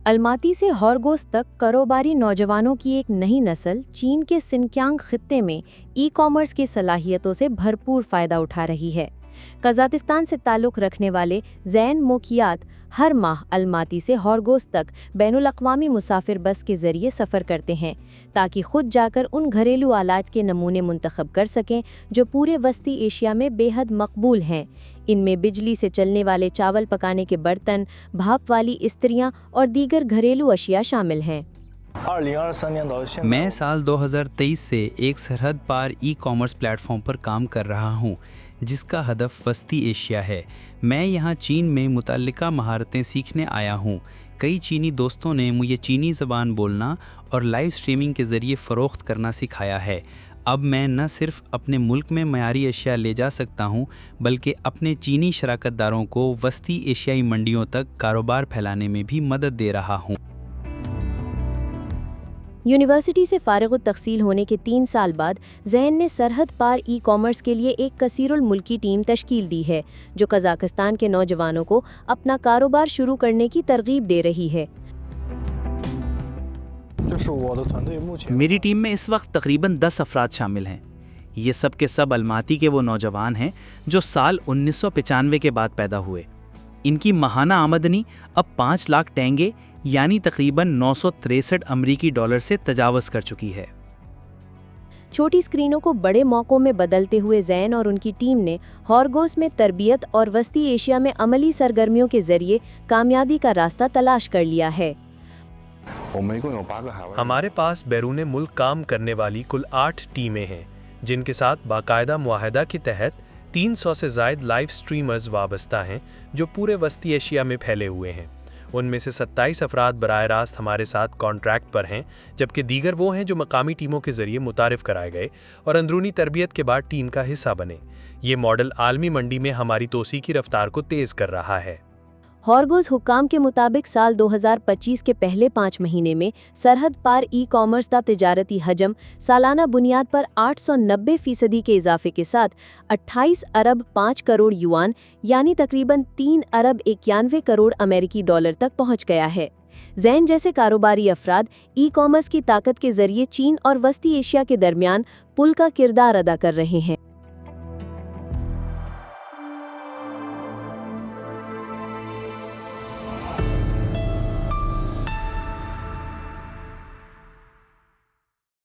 Almaty से हॉर्गोस तक कारोबारी नौजवानों की एक नई नस्ल चीन के सिनक्यांग खित्ते में ई कॉमर्स की सलाहियतों से भरपूर फ़ायदा उठा रही है। कज़ाकिस्तान से ताल्लुक़ रखने वाले ज़ैन मोकियात हर माह अलमाती से हॉर्गोस तक बैनुल-अक़वामी मुसाफिर बस के ज़रिए सफ़र करते हैं ताकि खुद जाकर उन घरेलू आलात के नमूने मुंतखब कर सकें जो पूरे वस्ती एशिया में बेहद मकबूल हैं। इनमें बिजली से चलने वाले चावल पकाने के बर्तन, भाप वाली इस्त्रियाँ और दीगर घरेलू अशिया शामिल हैं। मैं साल 2023 से एक सरहद पार ई कॉमर्स प्लेटफॉर्म पर काम कर रहा हूं, जिसका हदफ वस्ती एशिया है। मैं यहां चीन में मुतल्लिका महारतें सीखने आया हूं। कई चीनी दोस्तों ने मुझे चीनी ज़बान बोलना और लाइव स्ट्रीमिंग के ज़रिए फ़रोख्त करना सिखाया है। अब मैं न सिर्फ अपने मुल्क में मयारी अशिया ले जा सकता हूं, बल्कि अपने चीनी शराकतदारों को वस्ती एशियाई मंडियों तक कारोबार फैलाने में भी मदद दे रहा हूं। यूनिवर्सिटी से फ़ारिग़-उत-तहसील होने के 3 साल बाद ज़ैन ने सरहद पार ई कॉमर्स के लिए एक कसीरुल मुल्की टीम तश्कील दी है, जो कज़ाकिस्तान के नौजवानों को अपना कारोबार शुरू करने की तरगीब दे रही है। मेरी टीम में इस वक्त तकरीबन 10 अफराद शामिल हैं। ये सब के सब अलमाती के वो नौजवान हैं जो साल 1995 के बाद पैदा हुए। इनकी माहाना आमदनी अब 5 लाख टेंगे यानी तकरीबन 963 अमरीकी डॉलर से तजावज़ कर चुकी है। छोटी स्क्रीनों को बड़े मौक़ों में बदलते हुए ज़ैन और उनकी टीम ने हॉर्गोस में तरबियत और वस्ती एशिया में अमली सरगर्मियों के ज़रिए कामयाबी का रास्ता तलाश कर लिया है। हमारे पास बैरून मुल्क काम करने वाली कुल 8 टीमें हैं, जिनके साथ बाकायदा मुआहदा के तहत 300 से ज़ायद लाइव स्ट्रीमर्स वाबस्ता हैं जो पूरे वस्ती एशिया में फैले हुए हैं। उनमें से 27 अफराद बराह रास्त हमारे साथ कॉन्ट्रैक्ट पर हैं, जबकि दीगर वो हैं जो मकामी टीमों के ज़रिए मुतारिफ़ कराए गए और अंदरूनी तरबियत के बाद टीम का हिस्सा बने। ये मॉडल आलमी मंडी में हमारी तोसी की रफ्तार को तेज़ कर रहा है। हॉर्गोस हुक्काम के मुताबिक साल 2025 के पहले 5 महीने में सरहद पार ई कॉमर्स का तिजारती हजम सालाना बुनियाद पर 890% के इजाफे के साथ 28 अरब 5 करोड़ युआन यानी तकरीबन 3 अरब 91 करोड़ अमेरिकी डॉलर तक पहुंच गया है। ज़ैन जैसे कारोबारी अफराद ई कॉमर्स की ताकत के जरिए चीन और वस्ती एशिया के दरमियान पुल का किरदार अदा कर रहे हैं।